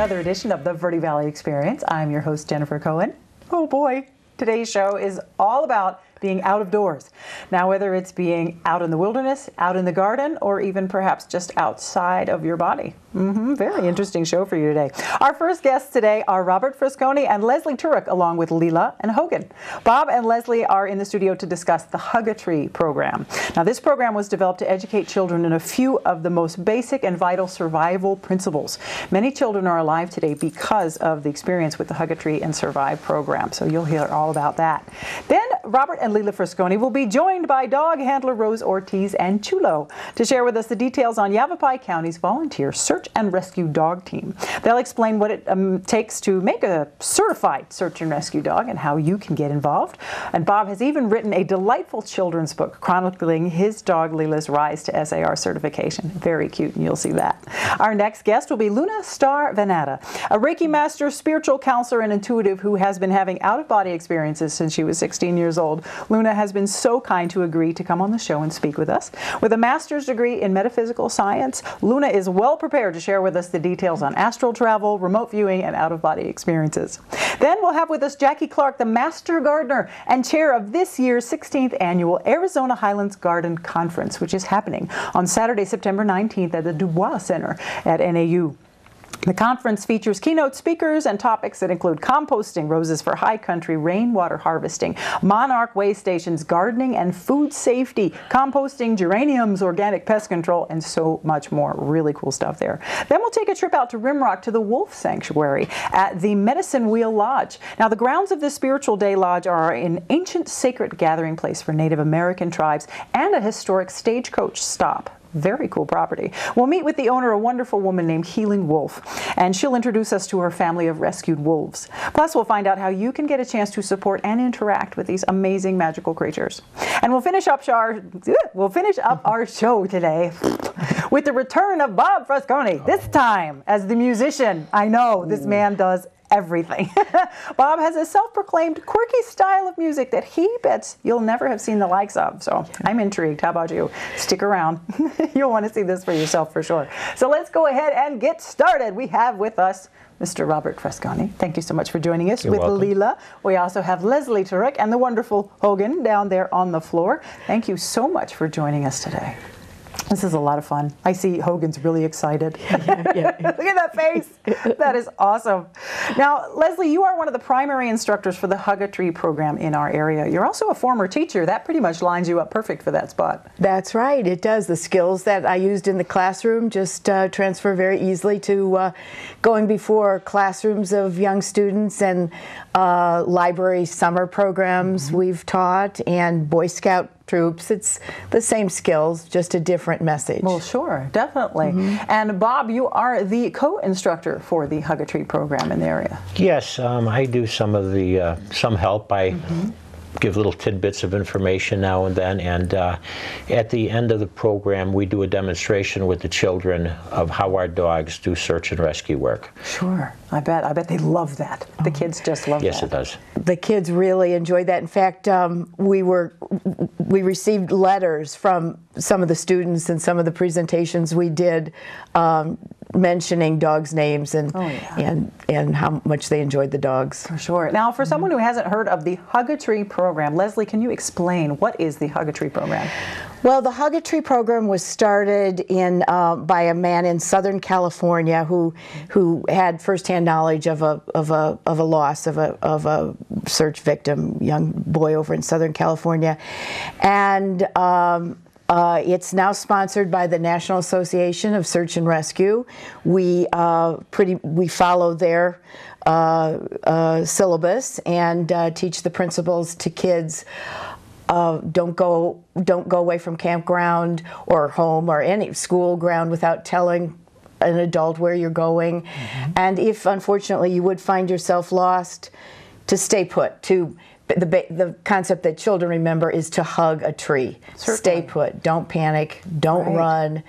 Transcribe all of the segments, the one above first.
another edition of the Verde Valley Experience. I'm your host, Jennifer Cohen. Oh boy, today's show is all about being out of doors. Now, whether it's being out in the wilderness, out in the garden, or even perhaps just outside of your body. Very interesting show for you today. Our first guests today are Robert Frasconi and Leslie Turek, along with Leela and Hogan. Bob and Leslie are in the studio to discuss the Hug-a-Tree program. Now, this program was developed to educate children in a few of the most basic and vital survival principles. Many children are alive today because of the experience with the Hug-a-Tree and Survive program, so you'll hear all about that. Then Robert and Leela Frasconi will be joined by dog handler Rose Ortiz and Chulo to share with us the details on Yavapai County's volunteer search and rescue dog team. They'll explain what it takes to make a certified search and rescue dog and how you can get involved. And Bob has even written a delightful children's book chronicling his dog Leela's rise to SAR certification. Very cute, and you'll see that. Our next guest will be Luna Star Venata, a Reiki master, spiritual counselor, and intuitive who has been having out-of-body experiences since she was 16 years old. Luna has been so kind to agree to come on the show and speak with us. With a master's degree in metaphysical science, Luna is well prepared to share with us the details on astral travel, remote viewing, and out-of-body experiences. Then we'll have with us Jackie Clark, the master gardener and chair of this year's 16th annual Arizona Highlands Garden Conference, which is happening on Saturday, September 19th at the Dubois Center at NAU. The conference features keynote speakers and topics that include composting, roses for high country, rainwater harvesting, monarch way stations, gardening and food safety, composting, geraniums, organic pest control, and so much more. Really cool stuff there. Then we'll take a trip out to Rimrock to the Wolf Sanctuary at the Medicine Wheel Lodge. Now, the grounds of this Spiritual Day Lodge are an ancient sacred gathering place for Native American tribes and a historic stagecoach stop. Very cool property. We'll meet with the owner, a wonderful woman named Healing Wolf, and she'll introduce us to her family of rescued wolves. Plus, we'll find out how you can get a chance to support and interact with these amazing magical creatures. And we'll finish up our show today with the return of Bob Frasconi, this time as the musician. I know, this man does everything. Bob has a self-proclaimed quirky style of music that he bets you'll never have seen the likes of. So I'm intrigued. How about you? Stick around. You'll want to see this for yourself for sure. So let's go ahead and get started. We have with us Mr. Robert Frasconi. Thank you so much for joining us. You're welcome. Leela. We also have Leslie Turek and the wonderful Hogan down there on the floor. Thank you so much for joining us today. This is a lot of fun. I see Hogan's really excited. Yeah. Look at that face. That is awesome. Now, Leslie, you are one of the primary instructors for the Hug-a-Tree program in our area. You're also a former teacher. That pretty much lines you up perfect for that spot. That's right. It does. The skills that I used in the classroom just transfer very easily to going before classrooms of young students and library summer programs we've taught and Boy Scout troops. It's the same skills, just a different message. Well, sure, definitely. And Bob, you are the co-instructor for the Hug-a-Tree program in the area. Yes, I do some of the some help. I give little tidbits of information now and then, and at the end of the program we do a demonstration with the children of how our dogs do search and rescue work. Sure, I bet they love that. The kids just love that. Yes, it does. The kids really enjoyed that. In fact, we received letters from some of the students and some of the presentations we did mentioning dogs' names and and how much they enjoyed the dogs. For sure. Now, for someone who hasn't heard of the Hug-a-Tree program, Leslie, can you explain what is the Hug-a-Tree program? Well, the Hug-a-Tree program was started in by a man in Southern California who had firsthand knowledge of a loss of a search victim, young boy over in Southern California, and it's now sponsored by the National Association of Search and Rescue. We follow their syllabus and teach the principles to kids. Don't go away from campground or home or any school ground without telling an adult where you're going. And if unfortunately you would find yourself lost, to stay put. The concept that children remember is to hug a tree. Certainly. Stay put. Don't panic. Don't run.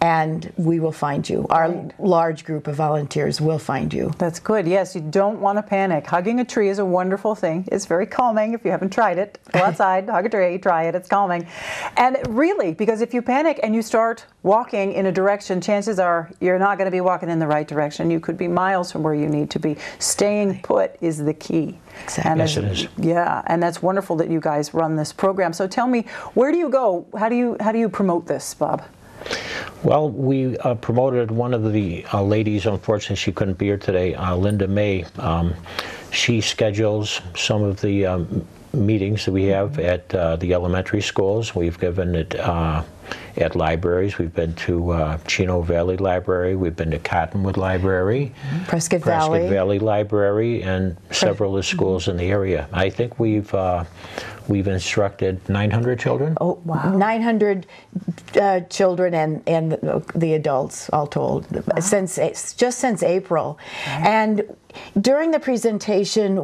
And we will find you. Our large group of volunteers will find you. That's good. Yes, you don't want to panic. Hugging a tree is a wonderful thing. It's very calming if you haven't tried it. Go outside, hug a tree, try it. It's calming. And really, because if you panic and you start walking in a direction, chances are you're not going to be walking in the right direction. You could be miles from where you need to be. Staying put is the key. Exactly. And Yes, it is. Yeah, and that's wonderful that you guys run this program. So tell me, where do you go? How do you promote this, Bob? Well, we promoted one of the ladies. Unfortunately, she couldn't be here today, Linda May. She schedules some of the meetings that we have at the elementary schools. We've given it at libraries. We've been to Chino Valley Library. We've been to Cottonwood Library, Prescott Valley Library, and several of the schools in the area. I think we've instructed 900 children. Oh, wow. 900 children and the adults, all told, just since April. And during the presentation,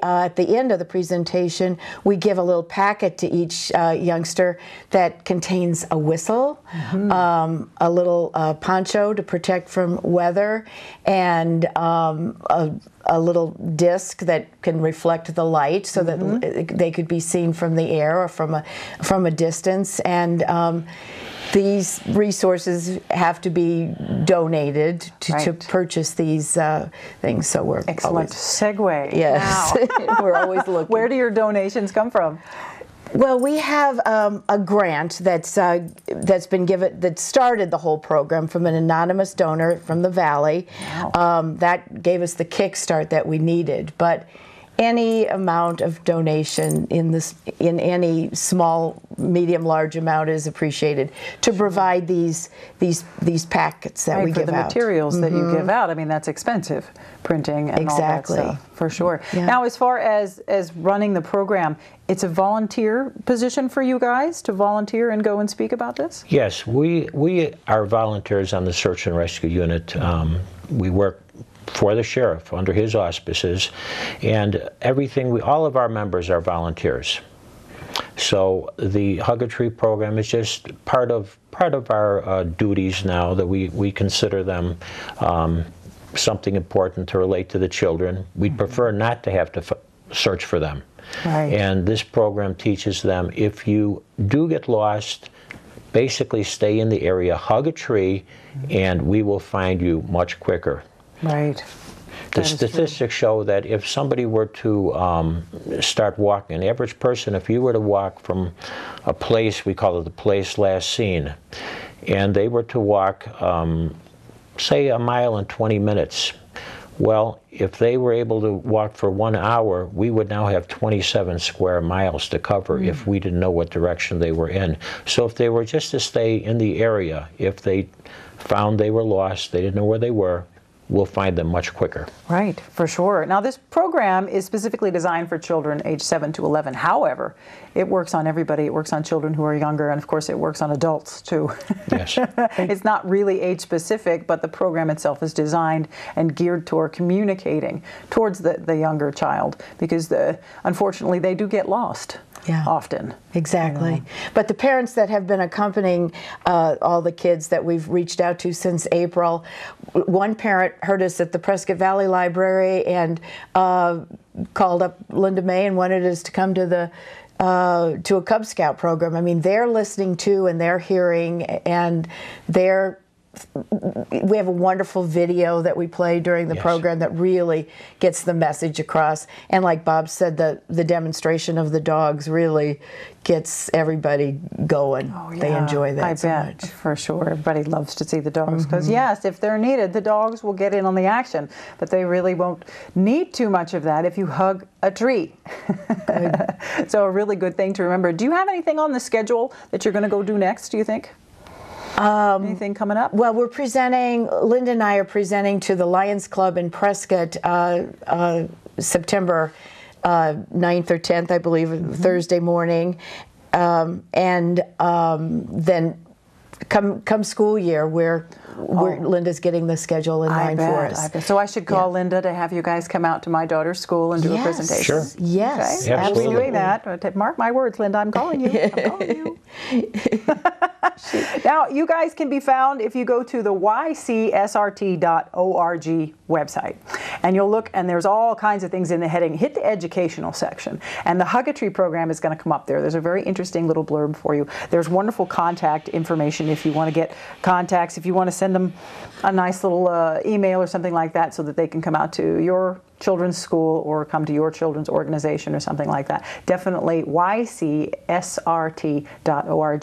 at the end of the presentation, we give a little packet to each youngster that contains a whistle, a little poncho to protect from weather, and a little disc that can reflect the light so that they could be seen from the air or from a distance. And these resources have to be donated to purchase these things. So we're excellent segue. Yes, wow. We're always looking. Where do your donations come from? Well, we have a grant that's been given, that started the whole program from an anonymous donor from the Valley. Wow. That gave us the kickstart that we needed. But any amount of donation in any small, medium, large amount is appreciated to provide these packets that we give out. For the materials that you give out. I mean, that's expensive, printing and all that stuff, for sure. Yeah. Now, as far as running the program, it's a volunteer position for you guys to volunteer and go and speak about this? Yes, we are volunteers on the search and rescue unit. We work for the sheriff under his auspices, and all of our members are volunteers. So the Hug a Tree program is just part of our duties now, that we consider them something important to relate to the children. We'd prefer not to have to search for them. Right. And this program teaches them, if you do get lost, basically stay in the area, hug a tree, and we will find you much quicker. Right. The statistics show that if somebody were to start walking, an average person, if you were to walk from a place, we call it the place last seen, and they were to walk, say, 1 mile in 20 minutes, well, if they were able to walk for 1 hour, we would now have 27 square miles to cover if we didn't know what direction they were in. So if they were just to stay in the area, if they found they were lost, they didn't know where they were, we'll find them much quicker. Right, for sure. Now, this program is specifically designed for children age 7 to 11. However, it works on everybody. It works on children who are younger, and of course it works on adults too. Yes. It's not really age specific, but the program itself is designed and geared toward communicating towards the younger child, because unfortunately they do get lost. Yeah. Often. Exactly. But the parents that have been accompanying all the kids that we've reached out to since April, one parent heard us at the Prescott Valley Library and called up Linda May and wanted us to come to a Cub Scout program. I mean, they're listening to and they're hearing, and we have a wonderful video that we play during the program that really gets the message across. And like Bob said, the demonstration of the dogs really gets everybody going. Oh, yeah. They enjoy that so much. For sure. Everybody loves to see the dogs, because yes, if they're needed, the dogs will get in on the action, but they really won't need too much of that if you hug a tree. So a really good thing to remember. Do you have anything on the schedule that you're going to go do next, do you think? Anything coming up? Well, Linda and I are presenting to the Lions Club in Prescott September 9th or 10th, I believe, Thursday morning. And then come school year, Linda's getting the schedule in line for us. So I should call Linda to have you guys come out to my daughter's school and do a presentation. Sure. Yes, okay. Absolutely. We'll be doing that. Mark my words, Linda, I'm calling you. I'm calling you. Now, you guys can be found if you go to the ycsrt.org website. And you'll look, and there's all kinds of things in the heading. Hit the educational section, and the Hug-a-Tree program is going to come up there. There's a very interesting little blurb for you. There's wonderful contact information if you want to get contacts, if you want to send them a nice little email or something like that so that they can come out to your children's school or come to your children's organization or something like that. Definitely ycsrt.org.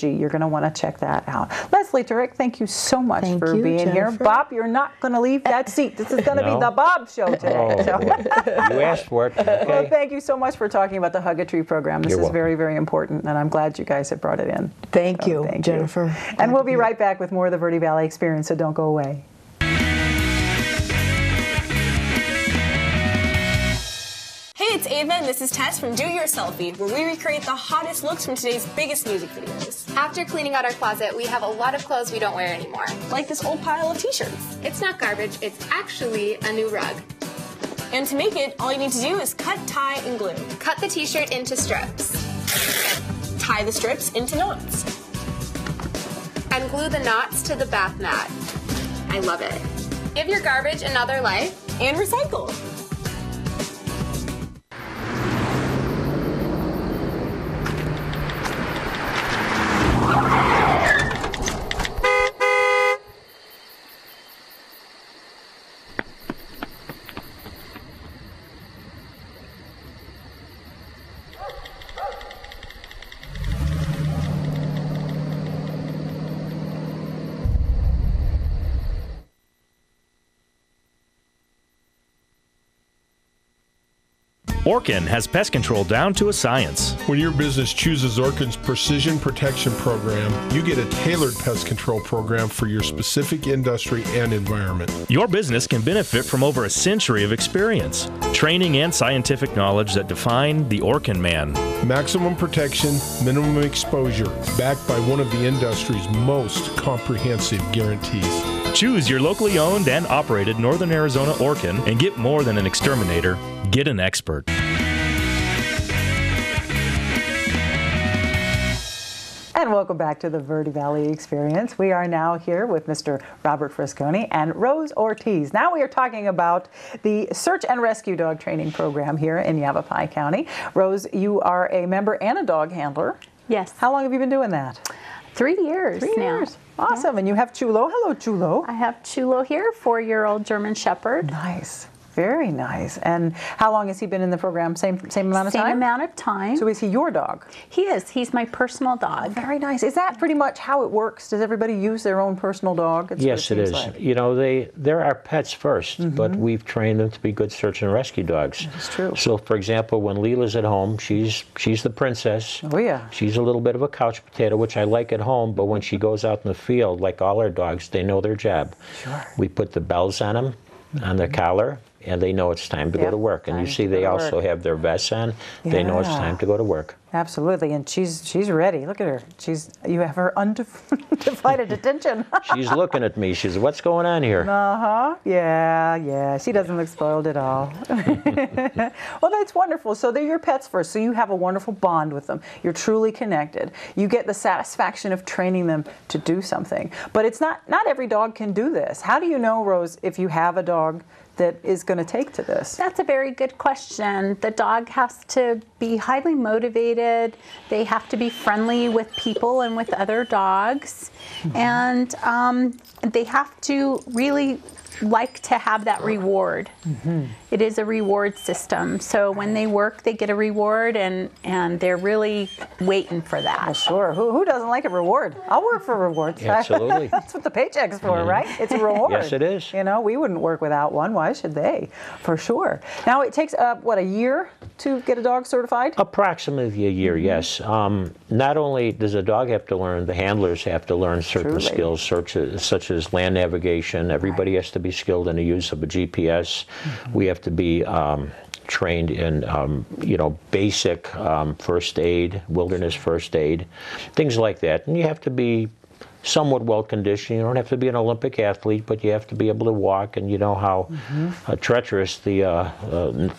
You're going to want to check that out. Leslie Turek, thank you so much for being here. Bob, you're not going to leave that seat. This is going to be the Bob Show today. So. You asked for it. Okay. Well, thank you so much for talking about the Hug-a-Tree program. This is very, very important, and I'm glad you guys have brought it in. Thank you, Jennifer. And we'll be right back with more of the Verde Valley Experience, so don't go away. Hey, it's Ava, and this is Tess from Do Your Selfie, where we recreate the hottest looks from today's biggest music videos. After cleaning out our closet, we have a lot of clothes we don't wear anymore. Like this old pile of t-shirts. It's not garbage, it's actually a new rug. And to make it, all you need to do is cut, tie, and glue. Cut the t-shirt into strips. Tie the strips into knots. And glue the knots to the bath mat. I love it. Give your garbage another life. And recycle. Orkin has pest control down to a science. When your business chooses Orkin's Precision Protection Program, you get a tailored pest control program for your specific industry and environment. Your business can benefit from over a century of experience, training, and scientific knowledge that define the Orkin man. Maximum protection, minimum exposure, backed by one of the industry's most comprehensive guarantees. Choose your locally owned and operated Northern Arizona Orkin and get more than an exterminator. Get an expert. And welcome back to the Verde Valley Experience. We are now here with Mr. Robert Frisconi and Rose Ortiz. Now we are talking about the Search and Rescue Dog Training Program here in Yavapai County. Rose, you are a member and a dog handler. Yes. How long have you been doing that? 3 years now. 3 years. Awesome. Yeah. And you have Chulo. Hello, Chulo. I have Chulo here, 4-year-old German Shepherd. Nice. Very nice. And how long has he been in the program? Same amount of time? Same amount of time. So is he your dog? He is. He's my personal dog. Oh, very nice. Is that pretty much how it works? Does everybody use their own personal dog? Yes, it is. Like. You know, they're our pets first, but we've trained them to be good search and rescue dogs. That's true. So, for example, when Leela's at home, she's the princess. Oh, yeah. She's a little bit of a couch potato, which I like at home, but when she goes out in the field, like all our dogs, they know their job. Sure. We put the bells on them, on their collar, and they know it's time to go to work. And you see they also have their vests on. They know it's time to go to work. Absolutely, and she's ready. Look at her. You have her undivided attention. She's looking at me. She says, "What's going on here?" Yeah. She doesn't look spoiled at all. Well, that's wonderful. So they're your pets first. So you have a wonderful bond with them. You're truly connected. You get the satisfaction of training them to do something. But it's not every dog can do this. How do you know, Rose, if you have a dog that is going to take to this? That's a very good question. The dog has to be highly motivated. They have to be friendly with people and with other dogs. And they have to really like to have that reward. It is a reward system. So when they work, they get a reward, and they're really waiting for that. Well, sure. Who doesn't like a reward? I'll work for rewards. Absolutely. That's what the paycheck's for, right? It's a reward. Yes, it is. You know, we wouldn't work without one. Why should they? For sure. Now, it takes, a year to get a dog certified? Approximately a year, yes. Not only does a dog have to learn, the handlers have to learn certain skills, such as land navigation. Everybody has to be skilled in the use of a GPS. We have to be trained in, basic first aid, wilderness first aid, things like that. And you have to be somewhat well-conditioned. You don't have to be an Olympic athlete, but you have to be able to walk, and you know how treacherous the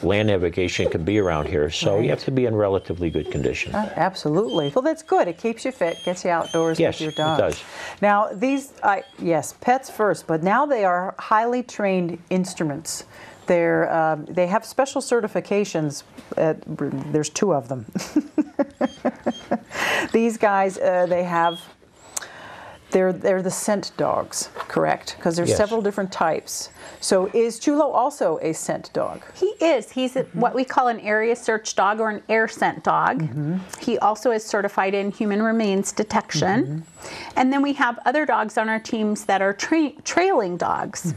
land navigation can be around here. So you have to be in relatively good condition. Absolutely. Well, that's good. It keeps you fit, gets you outdoors with your dog. Yes, it does. Now, these, yes, pets first, but now they are highly trained instruments. They have special certifications. There's 2 of them. These guys, they're the scent dogs, correct? Because there's several different types. So is Chulo also a scent dog? He is. He's what we call an area search dog or an air scent dog. He also is certified in human remains detection. And then we have other dogs on our teams that are trailing dogs.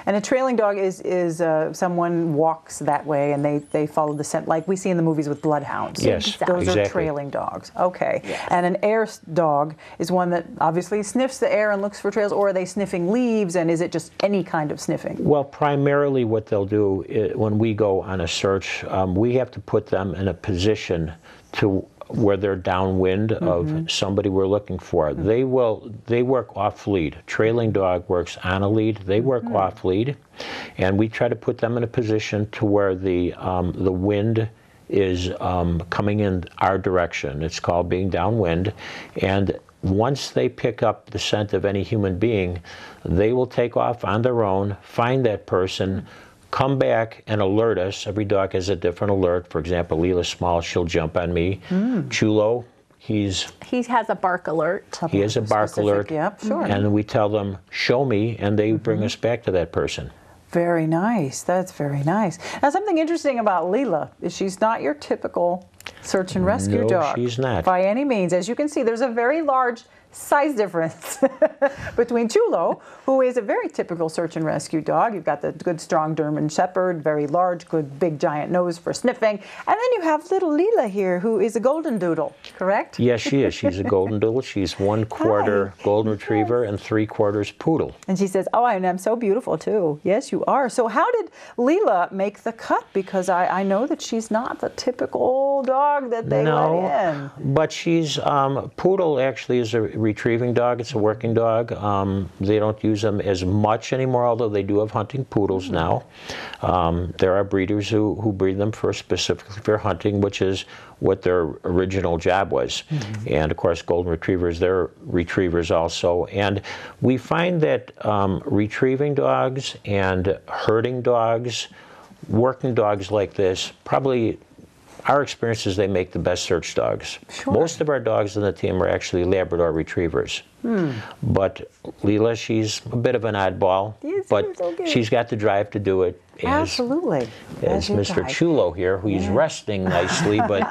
And a trailing dog is someone walks that way and they follow the scent, like we see in the movies with bloodhounds. Yes, those are trailing dogs. Okay. Yes. And an air dog is one that obviously sniffs the air and looks for trails, or are they sniffing leaves, and is it just any kind of sniffing? Well, primarily what they'll do when we go on a search, we have to put them in a position to where they're downwind of somebody we're looking for. They work off lead. Trailing dog works on a lead. They work off lead, and we try to put them in a position to where the wind is coming in our direction. It's called being downwind, and once they pick up the scent of any human being, they will take off on their own, find that person, come back and alert us. Every dog has a different alert. For example, Leela's small, she'll jump on me. Chulo, he has a bark alert. He has a bark alert. Yep, sure. And we tell them, show me, and they bring us back to that person. Very nice. That's very nice. Now, something interesting about Leela is she's not your typical search and rescue dog. No, she's not. By any means. As you can see, there's a very large size difference between Chulo, who is a very typical search and rescue dog. You've got the good, strong German Shepherd, very large, good, big, giant nose for sniffing. And then you have little Leela here, who is a golden doodle, correct? Yes, she is. She's a golden doodle. She's 1/4 golden retriever and 3/4 poodle. And she says, oh, and I'm so beautiful, too. Yes, you are. So how did Leela make the cut? Because I know that she's not the typical dog that they let in. But she's, poodle actually is a retrieving dog. It's a working dog. They don't use them as much anymore, although they do have hunting poodles now. There are breeders who breed them specifically for hunting, which is what their original job was. And of course, golden retrievers, they're retrievers also. And we find that retrieving dogs and herding dogs, working dogs like this, probably our experience is they make the best search dogs. Sure. Most of our dogs on the team are actually Labrador retrievers. But Leela, she's a bit of an oddball, but so she's got the drive to do it. Absolutely. As Mr. Chulo here, who's resting nicely, but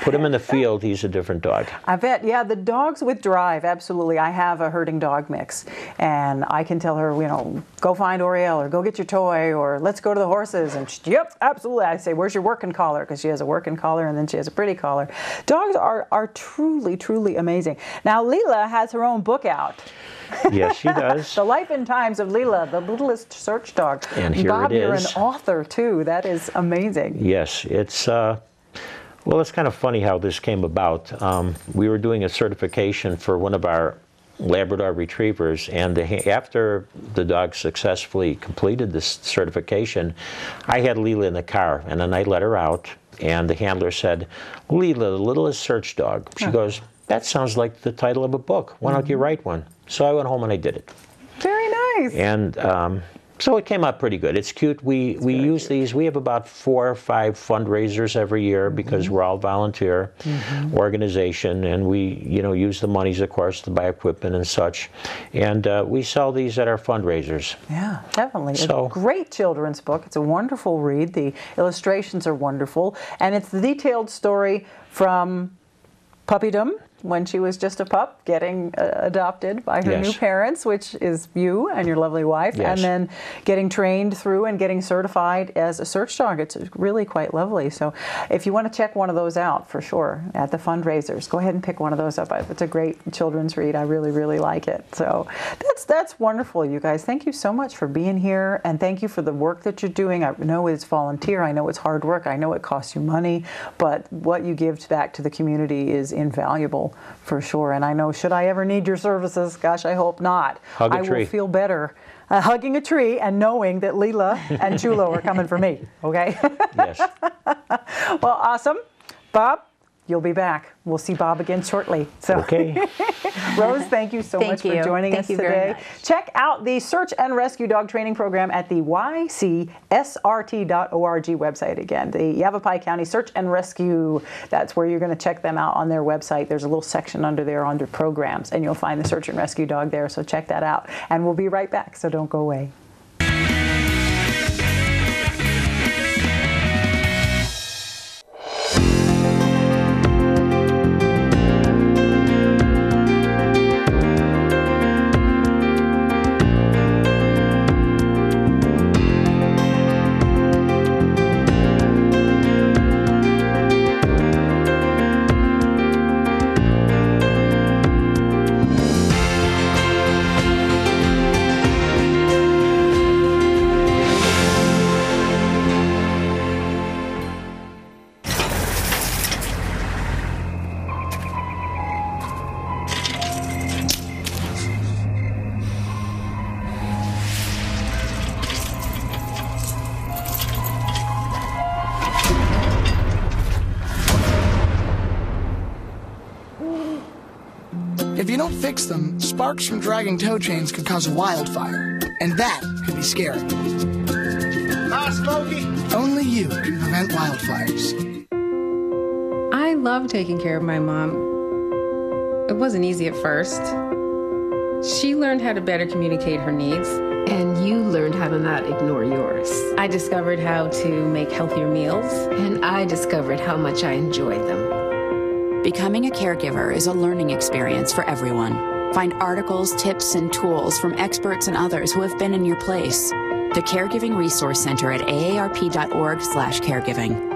put him in the field, he's a different dog. I bet, yeah, the dogs with drive, absolutely. I have a herding dog mix, and I can tell her, you know, go find Oriel, or go get your toy, or let's go to the horses, and she, yep, absolutely. I say, where's your working collar? Because she has a working collar, and then she has a pretty collar. Dogs are truly, truly amazing. Now, Leela has her own book out. Yes, she does. The Life and Times of Leela, the Littlest Search Dog. And here Bob, it is. You're an author, too. That is amazing. Yes, it's, well, it's kind of funny how this came about. We were doing a certification for one of our Labrador retrievers, and after the dog successfully completed this certification, I had Leela in the car, and then I let her out, and the handler said, Leela, the Littlest Search Dog. She goes, that sounds like the title of a book. Why don't you write one? So I went home and I did it. Very nice. And so it came out pretty good. It's cute. We use these. We have about 4 or 5 fundraisers every year because we're all volunteer organization, and we use the monies, of course, to buy equipment and such. And we sell these at our fundraisers. Yeah, definitely. So, it's a great children's book. It's a wonderful read. The illustrations are wonderful, and it's the detailed story from puppydom, when she was just a pup, getting adopted by her new parents, which is you and your lovely wife, and then getting trained through and getting certified as a search dog. It's really quite lovely. So if you want to check one of those out, for sure, at the fundraisers, go ahead and pick one of those up. It's a great children's read. I really, really like it. So that's wonderful, you guys. Thank you so much for being here, and thank you for the work that you're doing. I know it's volunteer. I know it's hard work. I know it costs you money, but what you give back to the community is invaluable. wonderful for sure. And I know, should I ever need your services, gosh, I hope not. Hug a I tree. will feel better hugging a tree and knowing that Leela and Chulo are coming for me, okay? Yes. Well, awesome. Bob, you'll be back. We'll see Bob again shortly. So, Okay. Rose, thank you so much for joining us today. Check out the Search and Rescue Dog Training Program at the ycsrt.org website. Again, the Yavapai County Search and Rescue. That's where you're going to check them out on their website. There's a little section under there under programs, and you'll find the Search and Rescue Dog there. So check that out. And we'll be right back, so don't go away. If you don't fix them, sparks from dragging tow chains could cause a wildfire, and that could be scary. Hi, Smokey. Only you can prevent wildfires. I love taking care of my mom. It wasn't easy at first. She learned how to better communicate her needs. And you learned how to not ignore yours. I discovered how to make healthier meals. And I discovered how much I enjoyed them. Becoming a caregiver is a learning experience for everyone. Find articles, tips, and tools from experts and others who have been in your place. The Caregiving Resource Center at aarp.org/caregiving.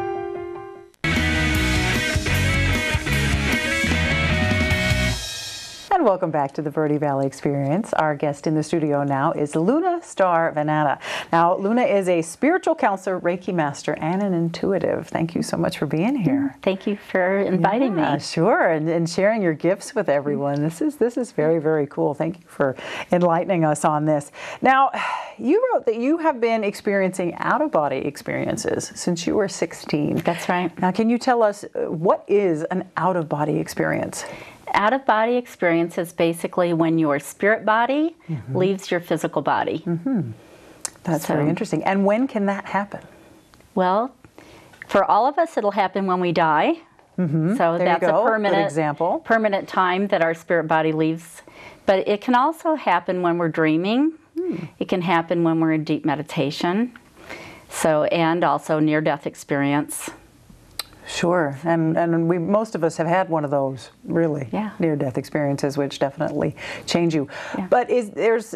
And welcome back to the Verde Valley Experience. Our guest in the studio now is Luna Star-Venata. Now, Luna is a spiritual counselor, Reiki master, and an intuitive. Thank you so much for being here. Thank you for inviting me. Sure, and sharing your gifts with everyone. This is very, very cool. Thank you for enlightening us on this. Now, you wrote that you have been experiencing out-of-body experiences since you were 16. That's right. Now, can you tell us what is an out-of-body experience? Out-of-body experience is basically when your spirit body leaves your physical body. That's very interesting. And when can that happen? Well, for all of us, it'll happen when we die. So that's a permanent time that our spirit body leaves. But it can also happen when we're dreaming. It can happen when we're in deep meditation. So, and also near-death experience. Sure, and most of us have had one of those, really, near-death experiences, which definitely change you. But there's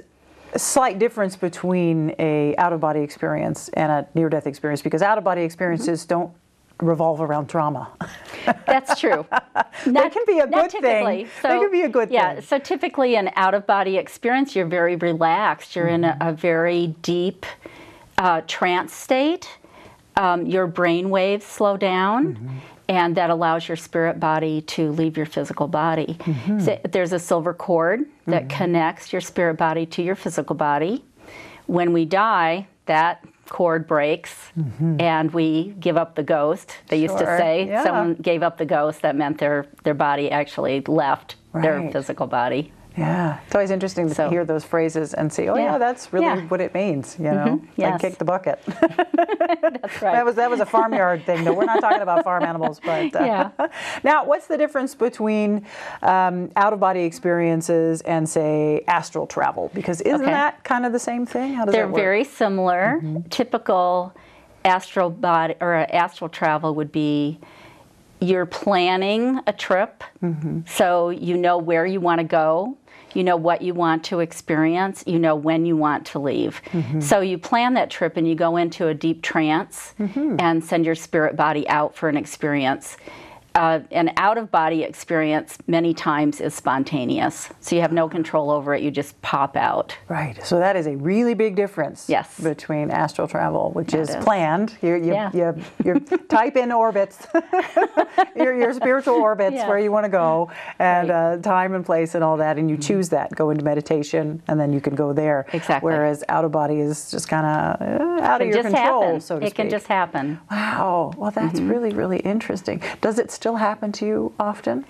a slight difference between a out-of-body experience and a near-death experience, because out-of-body experiences don't revolve around trauma. That's true. That can be a good thing. So, that can be a good thing. Yeah, so typically an out-of-body experience, you're very relaxed. You're in a very deep trance state. Your brain waves slow down, and that allows your spirit body to leave your physical body. So there's a silver cord that connects your spirit body to your physical body. When we die, that cord breaks, and we give up the ghost. They used to say someone gave up the ghost. That meant their body actually left their physical body. Yeah, it's always interesting to hear those phrases and see, that's really what it means, you know, like kick the bucket. That's right. That was a farmyard thing, though. We're not talking about farm animals, but Now, what's the difference between out-of-body experiences and, say, astral travel? Because isn't that kind of the same thing? How does that work? They're very similar. Typical astral body or astral travel would be you're planning a trip, so you know where you want to go. You know what you want to experience. You know when you want to leave. So you plan that trip and you go into a deep trance and send your spirit body out for an experience. an out-of-body experience many times is spontaneous. So you have no control over it, you just pop out. Right, so that is a really big difference between astral travel, which is planned. You type in orbits, your spiritual orbits, where you want to go, and time and place and all that, and you choose that, go into meditation, and then you can go there. Exactly. Whereas out-of-body is just kind of out of your control, so to speak. It can just happen. Wow, well that's really, really interesting. Does it still happen to you often?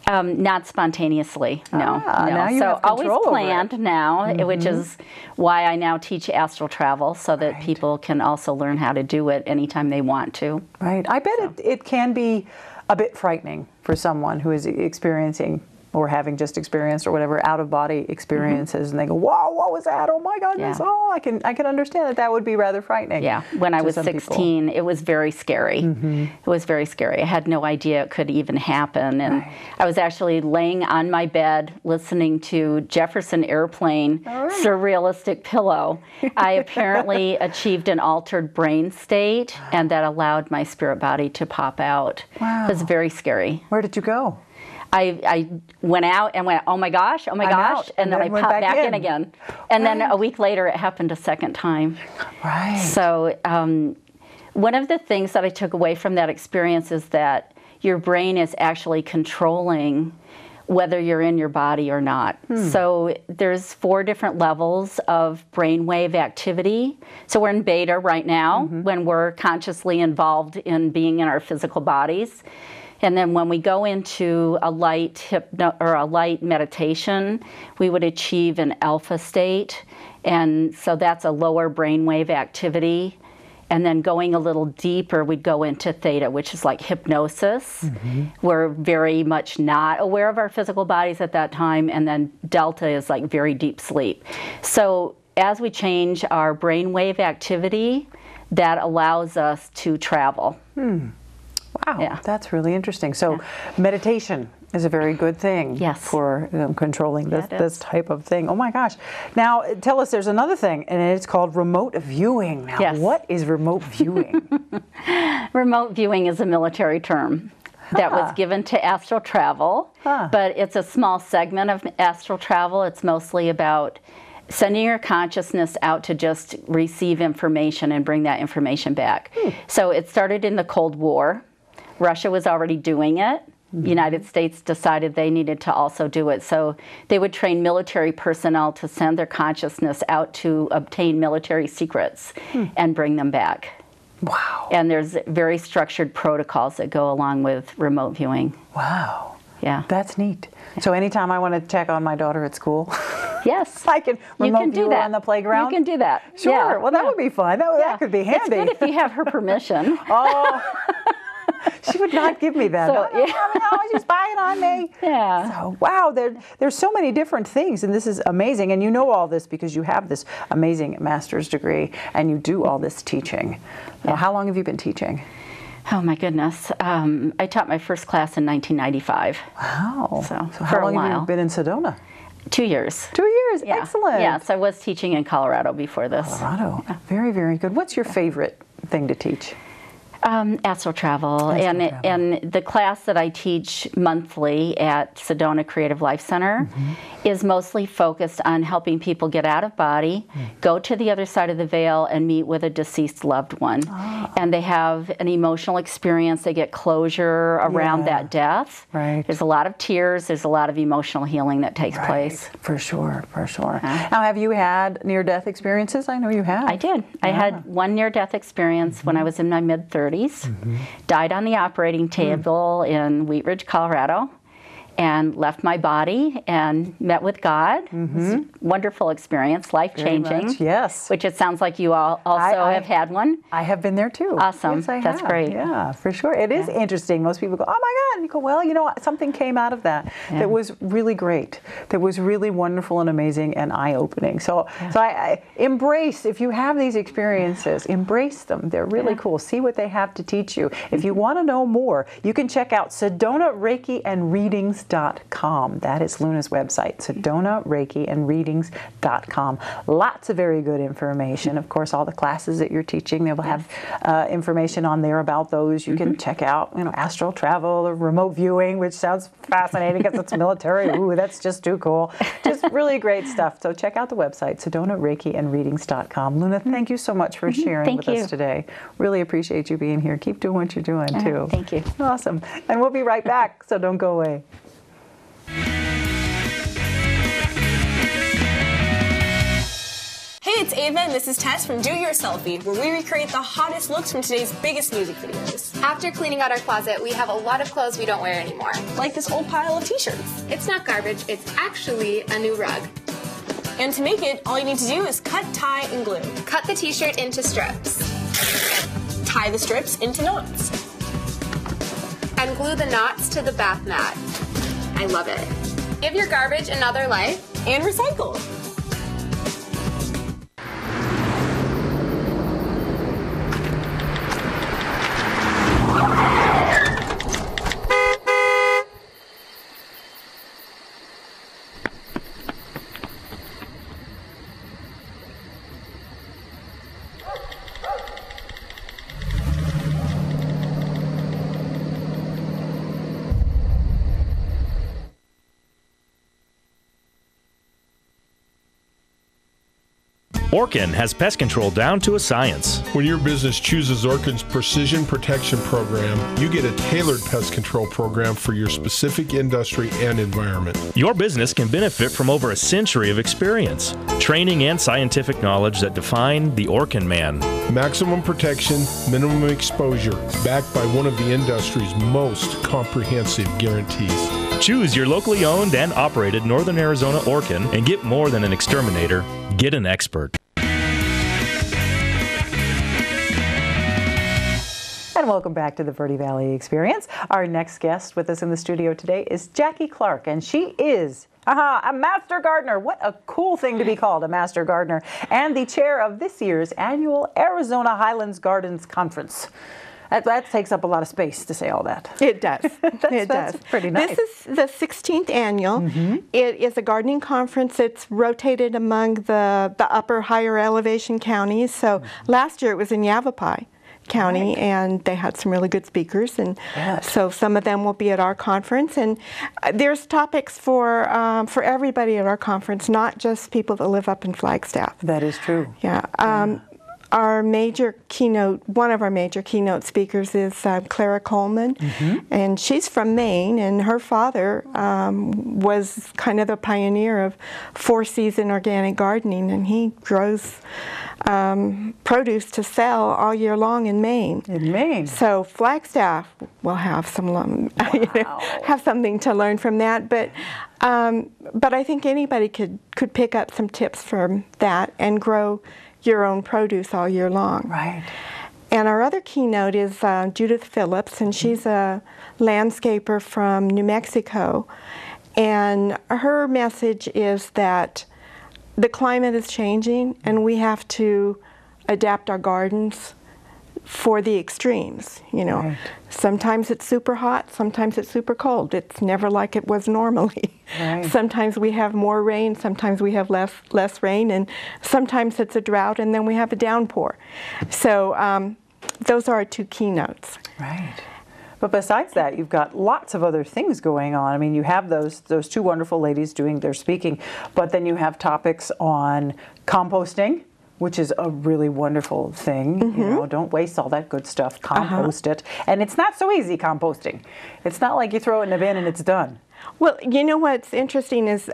Not spontaneously, no. Now you have control always planned over it. now, which is why I now teach astral travel, so that people can also learn how to do it anytime they want to. Right. I bet it can be a bit frightening for someone who is experiencing or having just experienced or whatever out-of-body experiences, and they go, "Whoa, what was that? Oh my goodness!" Oh, I can understand that would be rather frightening. Yeah, when I was 16, it was very scary. It was very scary. I had no idea it could even happen, and I was actually laying on my bed listening to Jefferson Airplane, Surrealistic Pillow. I apparently achieved an altered brain state, and that allowed my spirit body to pop out. Wow. It was very scary. Where did you go? I went out and went, oh my gosh, and then I popped back in again. And then a week later, it happened a second time. Right. So one of the things that I took away from that experience is that your brain is actually controlling whether you're in your body or not. So there's 4 different levels of brainwave activity. So we're in beta right now, when we're consciously involved in being in our physical bodies. And then when we go into a light meditation, we would achieve an alpha state. And so that's a lower brainwave activity. And then going a little deeper, we'd go into theta, which is like hypnosis. We're very much not aware of our physical bodies at that time. And then delta is like very deep sleep. So as we change our brainwave activity, that allows us to travel. Wow, that's really interesting. So meditation is a very good thing for controlling this type of thing. Oh my gosh. Now tell us, there's another thing, and it's called remote viewing. Now what is remote viewing? Remote viewing is a military term that was given to astral travel, but it's a small segment of astral travel. It's mostly about sending your consciousness out to just receive information and bring that information back. So it started in the Cold War. Russia was already doing it. The United States decided they needed to also do it. So they would train military personnel to send their consciousness out to obtain military secrets and bring them back. Wow. And there's very structured protocols that go along with remote viewing. Wow. Yeah. That's neat. So anytime I want to check on my daughter at school, yes, I can remote view her on the playground? You can do that. Sure. Yeah. Well, that would be fun. That could be handy. It's good if you have her permission. Oh. She would not give me that. So, no, she's spying on me. Yeah. So, wow, there's so many different things, and this is amazing. And you know all this because you have this amazing master's degree, and you do all this teaching. Now, how long have you been teaching? Oh, my goodness. I taught my first class in 1995. Wow. So how long have you been in Sedona? 2 years. 2 years. Yeah. Excellent. Yes, I was teaching in Colorado before this. Colorado. Very, very good. What's your favorite thing to teach? Astral travel. And the class that I teach monthly at Sedona Creative Life Center is mostly focused on helping people get out of body, go to the other side of the veil, and meet with a deceased loved one. And they have an emotional experience. They get closure around that death. Right. There's a lot of tears. There's a lot of emotional healing that takes place. For sure, for sure. Now, have you had near-death experiences? I know you have. I did. I had one near-death experience when I was in my mid-30s. Died on the operating table in Wheat Ridge, Colorado, and left my body and met with God. It was a wonderful experience, life-changing. Yes. Which it sounds like you all also have had one. I have been there too. Awesome. Yes, I That's have. great. Yeah, for sure. It is interesting. Most people go, oh my God. And you go, well, you know, something came out of that that was really great, that was really wonderful and amazing and eye-opening. So I embrace, if you have these experiences, embrace them. They're really cool. See what they have to teach you. If you want to know more, you can check out SedonaReikiandReadings.com. SedonaReikiandReadings.com. That is Luna's website, SedonaReikiandReadings.com. Lots of very good information. Of course, all the classes that you're teaching, they will have information on there about those. You can check out, astral travel or remote viewing, which sounds fascinating because it's military. Ooh, that's just too cool. Just really great stuff. So check out the website, SedonaReikiandReadings.com. Luna, thank you so much for sharing with us today. Really appreciate you being here. Keep doing what you're doing, too. Thank you. Awesome. And we'll be right back, so don't go away. Hey, it's Ava, and this is Tess from Do Your Selfie, where we recreate the hottest looks from today's biggest music videos. After cleaning out our closet, we have a lot of clothes we don't wear anymore. Like this old pile of t-shirts. It's not garbage, it's actually a new rug. And to make it, all you need to do is cut, tie, and glue. Cut the t-shirt into strips. Tie the strips into knots. And glue the knots to the bath mat. I love it. Give your garbage another life. And recycle. Orkin has pest control down to a science. When your business chooses Orkin's Precision Protection Program, you get a tailored pest control program for your specific industry and environment. Your business can benefit from over a century of experience, training, and scientific knowledge that define the Orkin man. Maximum protection, minimum exposure, backed by one of the industry's most comprehensive guarantees. Choose your locally owned and operated Northern Arizona Orkin and get more than an exterminator. Get an expert. And welcome back to the Verde Valley Experience. Our next guest with us in the studio today is Jackie Clark, and she is a master gardener. What a cool thing to be called, a master gardener, and the chair of this year's annual Arizona Highlands Gardens Conference. That takes up a lot of space to say all that. It does. That's pretty nice. This is the 16th annual. It is a gardening conference. It's rotated among the upper higher elevation counties. So last year it was in Yavapai County, and they had some really good speakers, and so some of them will be at our conference. And there's topics for everybody at our conference, not just people that live up in Flagstaff. That is true. Yeah. Our major keynote, one of our major keynote speakers is Clara Coleman, and she's from Maine, and her father was kind of the pioneer of four-season organic gardening, and he grows produce to sell all year long in Maine. In Maine. So Flagstaff will have some, have something to learn from that, but I think anybody could pick up some tips from that and grow your own produce all year long. Right. And our other keynote is Judith Phillips, and she's a landscaper from New Mexico. And her message is that the climate is changing, and we have to adapt our gardens for the extremes. Right. Sometimes it's super hot, sometimes it's super cold. It's never like it was normally. Right. Sometimes we have more rain, sometimes we have less rain, and sometimes it's a drought, and then we have a downpour. So those are our two keynotes. Right. But besides that, you've got lots of other things going on. I mean, you have those two wonderful ladies doing their speaking, but then you have topics on composting, which is a really wonderful thing. Don't waste all that good stuff. Compost it. And it's not so easy, composting. It's not like you throw it in a bin and it's done. Well, you know what's interesting is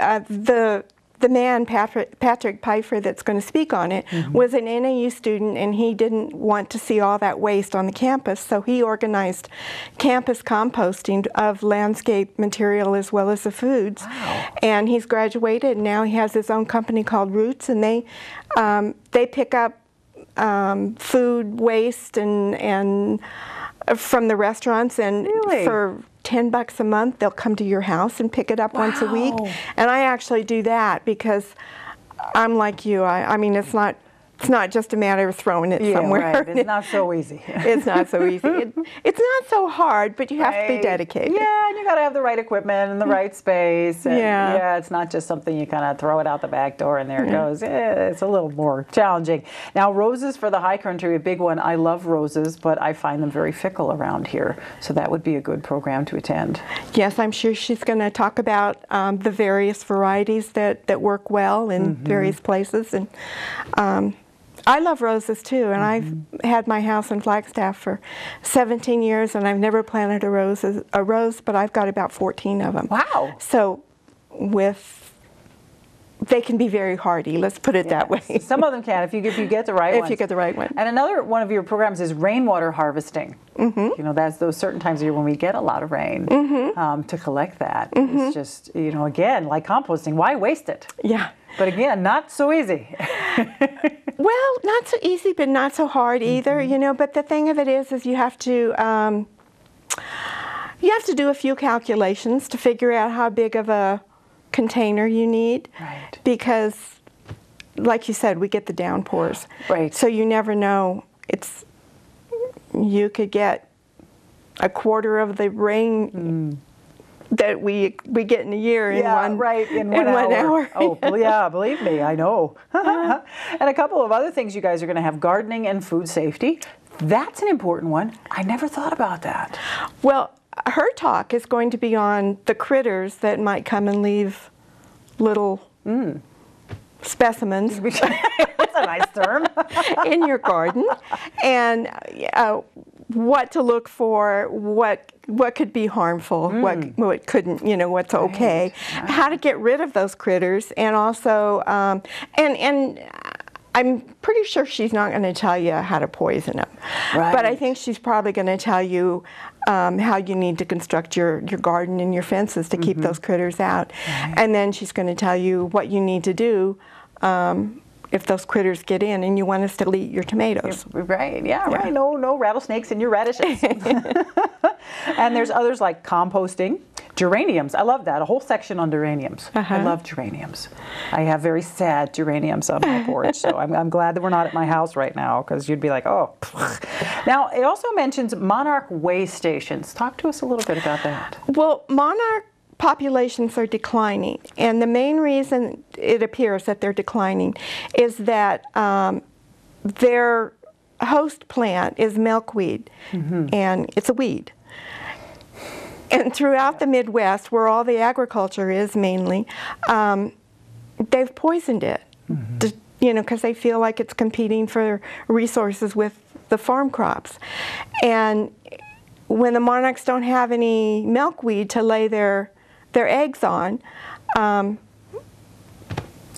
the man, Patrick Pfeiffer, that's going to speak on it, was an NAU student, and he didn't want to see all that waste on the campus, so he organized campus composting of landscape material as well as the foods. Wow. And he's graduated, and now he has his own company called Roots, and they pick up food waste and from the restaurants, and for $10 a month, they'll come to your house and pick it up once a week. And I actually do that because I'm like you. I mean, it's not it's not just a matter of throwing it somewhere. Right. It's not so easy. It's not so easy. It's not so hard, but you have to be dedicated. Yeah, and you got to have the right equipment and the right space. And yeah, it's not just something you kind of throw it out the back door and there it goes. It's a little more challenging. Now, roses for the high country, a big one. I love roses, but I find them very fickle around here. So that would be a good program to attend. Yes, I'm sure she's going to talk about the various varieties that work well in various places. And I love roses too, and I've had my house in Flagstaff for 17 years, and I've never planted a rose, but I've got about 14 of them. Wow! So, they can be very hardy. Let's put it that way. Some of them can if you get the right ones. If you get the right one. And another one of your programs is rainwater harvesting. You know, that's those certain times of year when we get a lot of rain to collect that. It's just, you know, again, like composting. Why waste it? Yeah. But again, not so easy. Well, not so easy, but not so hard either, you know. But the thing of it is you have to do a few calculations to figure out how big of a container you need. Right. Because, like you said, we get the downpours. Right. So you never know. You could get a quarter of the rain that we get in a year in one hour. Oh, yeah, believe me, I know. And a couple of other things you guys are going to have: gardening and food safety. That's an important one. I never thought about that. Well, her talk is going to be on the critters that might come and leave little specimens. That's a nice term. In your garden, and what to look for, what could be harmful, what couldn't, you know, what's okay, how to get rid of those critters, and also, and I'm pretty sure she's not going to tell you how to poison them, but I think she's probably going to tell you how you need to construct your garden and your fences to keep those critters out, and then she's going to tell you what you need to do if those critters get in and you want to still eat your tomatoes. Right, right. No rattlesnakes in your radishes. And there's others like composting. Geraniums, I love that. A whole section on geraniums. I love geraniums. I have very sad geraniums on my porch, so I'm glad that we're not at my house right now, because you'd be like, oh. Now, it also mentions monarch way stations. Talk to us a little bit about that. Well, monarch populations are declining, and the main reason it appears that they're declining is that their host plant is milkweed, and it's a weed. And throughout the Midwest, where all the agriculture is mainly, they've poisoned it, you know, because they feel like it's competing for resources with the farm crops. And when the monarchs don't have any milkweed to lay their eggs on,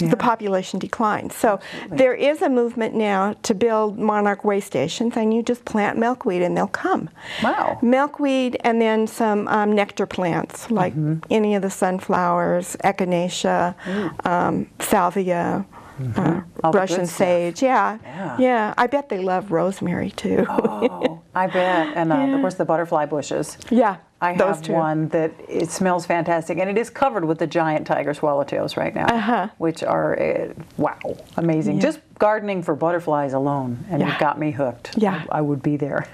the population declines. So there is a movement now to build monarch way stations, and you just plant milkweed and they'll come. Wow. Milkweed, and then some nectar plants, like any of the sunflowers, echinacea, salvia, Russian sage. Yeah. I bet they love rosemary too. Oh, I bet. And of course the butterfly bushes. Yeah. I have one that it smells fantastic, and it is covered with the giant tiger swallowtails right now, which are, wow, amazing. Yeah. Just gardening for butterflies alone, and you've got me hooked. Yeah. I would be there.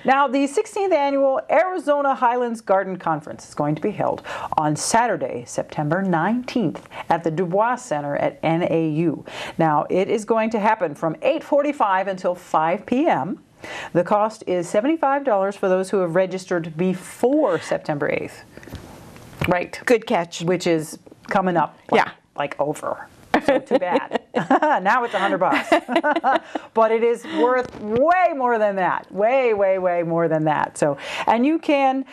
Now, the 16th Annual Arizona Highlands Garden Conference is going to be held on Saturday, September 19th at the Dubois Center at NAU. Now, it is going to happen from 8:45 until 5 p.m. The cost is $75 for those who have registered before September 8th. Right. Good catch. Which is coming up like over. So too bad. Now it's $100. But it is worth way more than that. Way, way, way more than that. So, and you can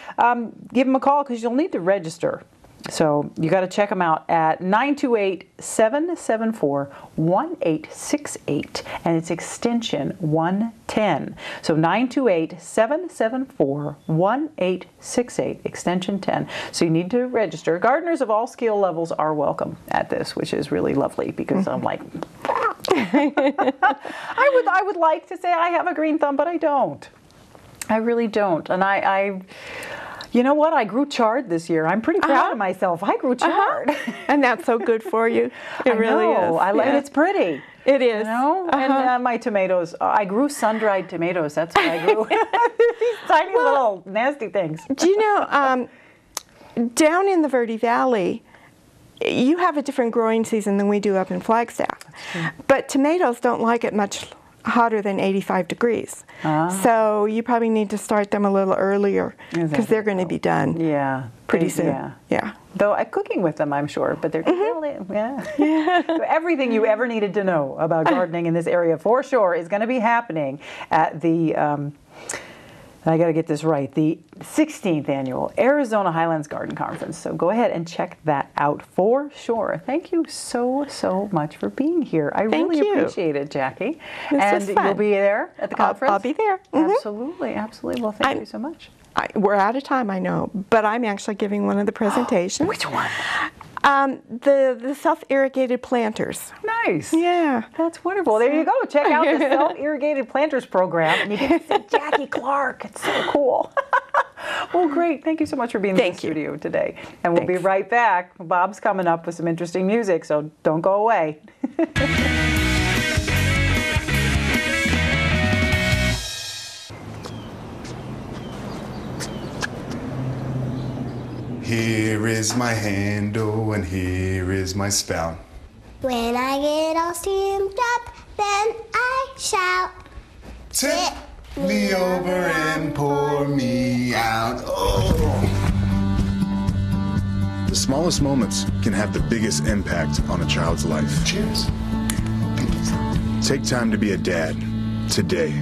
give them a call because you'll need to register. So you got to check them out at 928-774-1868, and it's extension 110. So 928-774-1868, extension 10. So you need to register. Gardeners of all skill levels are welcome at this, which is really lovely, because I'm like, I would like to say I have a green thumb, but I don't. I really don't. And You know what? I grew chard this year. I'm pretty proud of myself. I grew chard. And that's so good for you. It really is. I like it. It's pretty. It is. You know? And my tomatoes, I grew sun-dried tomatoes. That's what I grew. These tiny little nasty things. Do you know, down in the Verde Valley, you have a different growing season than we do up in Flagstaff. But tomatoes don't like it much hotter than 85 degrees. So you probably need to start them a little earlier because they're going to be done pretty soon. Yeah. Though cooking with them, I'm sure, but they're So everything you ever needed to know about gardening in this area for sure is going to be happening at the I got to get this right, the 16th annual Arizona Highlands Garden Conference. So go ahead and check that out for sure. Thank you so much for being here. I really appreciate it, Jackie. This was fun. You'll be there at the conference? I'll be there. Absolutely, absolutely. Well, thank you so much. We're out of time, I know, but I'm actually giving one of the presentations. Which one? The self-irrigated planters. Nice. Yeah. That's wonderful. There you go. Check out the self-irrigated planters program, and you get to see Jackie Clark. It's so cool. Well, great. Thank you so much for being in the studio today. And we'll be right back. Bob's coming up with some interesting music, so don't go away. Here is my handle and here is my spout. When I get all steamed up, then I shout. Tip me over and pour me out. Oh. The smallest moments can have the biggest impact on a child's life. Cheers. Take time to be a dad today.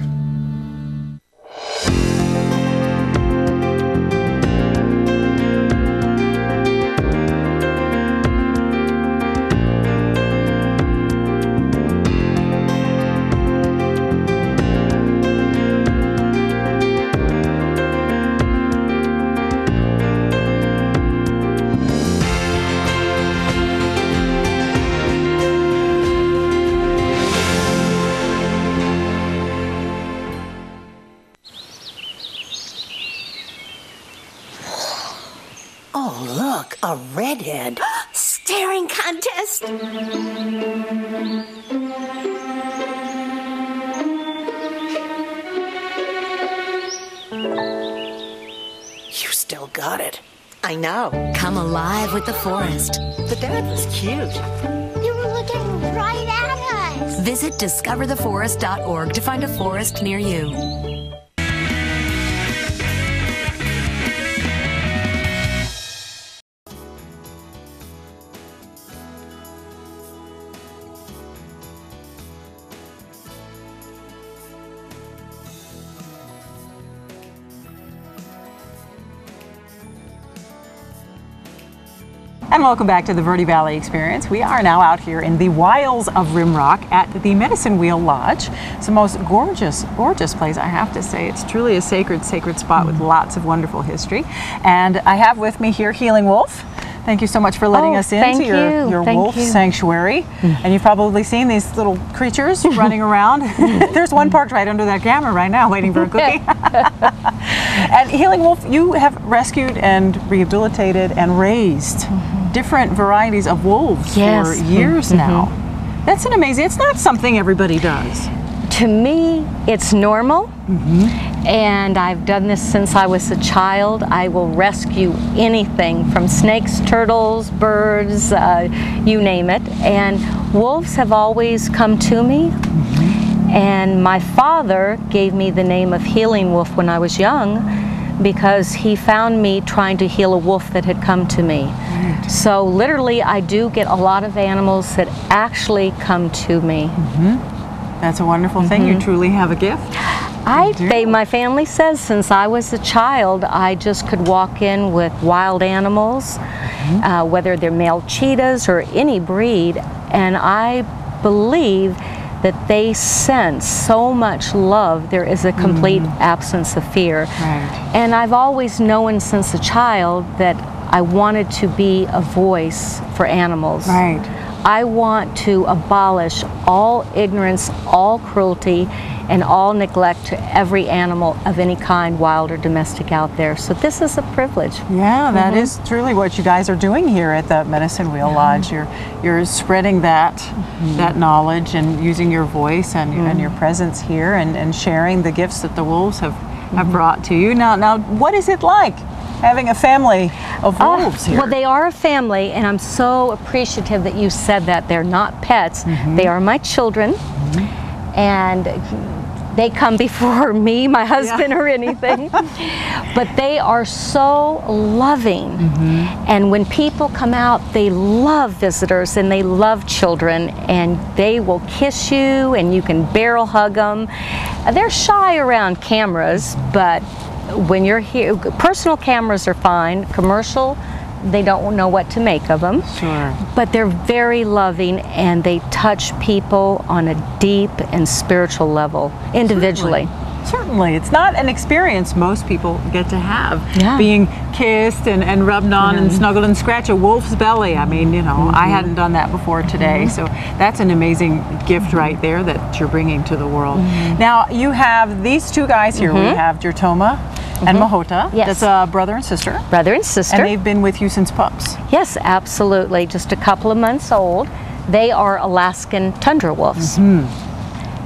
A redhead. Staring contest. You still got it. I know. Come alive with the forest. The dad was cute. You were looking right at us. Visit discovertheforest.org to find a forest near you. And welcome back to the Verde Valley Experience. We are now out here in the wilds of Rimrock at the Medicine Wheel Lodge. It's the most gorgeous place, I have to say. It's truly a sacred spot with lots of wonderful history. And I have with me here Healing Wolf. Thank you so much for letting us into your wolf sanctuary. And you've probably seen these little creatures running around. There's one parked right under that camera right now waiting for a cookie. And Healing Wolf, you have rescued and rehabilitated and raised different varieties of wolves for years now. That's an amazing, it's not something everybody does. To me, it's normal, and I've done this since I was a child. I will rescue anything from snakes, turtles, birds, you name it. And wolves have always come to me. And my father gave me the name of Healing Wolf when I was young because he found me trying to heal a wolf that had come to me. So literally, I do get a lot of animals that actually come to me. That's a wonderful thing. You truly have a gift. My family says since I was a child, I just could walk in with wild animals, whether they're male cheetahs or any breed, and I believe that they sense so much love. There is a complete absence of fear. And I've always known since a child that I wanted to be a voice for animals. I want to abolish all ignorance, all cruelty, and all neglect to every animal of any kind, wild or domestic out there. So this is a privilege. Yeah, that is truly what you guys are doing here at the Medicine Wheel Lodge. You're spreading that that knowledge and using your voice and your presence here and sharing the gifts that the wolves have brought to you. Now, what is it like having a family of wolves here? Well, they are a family, and I'm so appreciative that you said that. They're not pets. They are my children, and they come before me, my husband, or anything. But they are so loving. And when people come out, they love visitors and they love children, and they will kiss you and you can barrel hug them. They're shy around cameras, but when you're here, personal cameras are fine. Commercial, they don't know what to make of them. Sure. But they're very loving, and they touch people on a deep and spiritual level, individually. Certainly. It's not an experience most people get to have. Being kissed and rubbed on and snuggled and scratch a wolf's belly. I mean, you know, I hadn't done that before today. So that's an amazing gift right there that you're bringing to the world. Now, you have these two guys here. We have Jertoma and Mahota. Yes. That's a brother and sister. Brother and sister. And they've been with you since pups. Yes, absolutely. Just a couple of months old. They are Alaskan tundra wolves.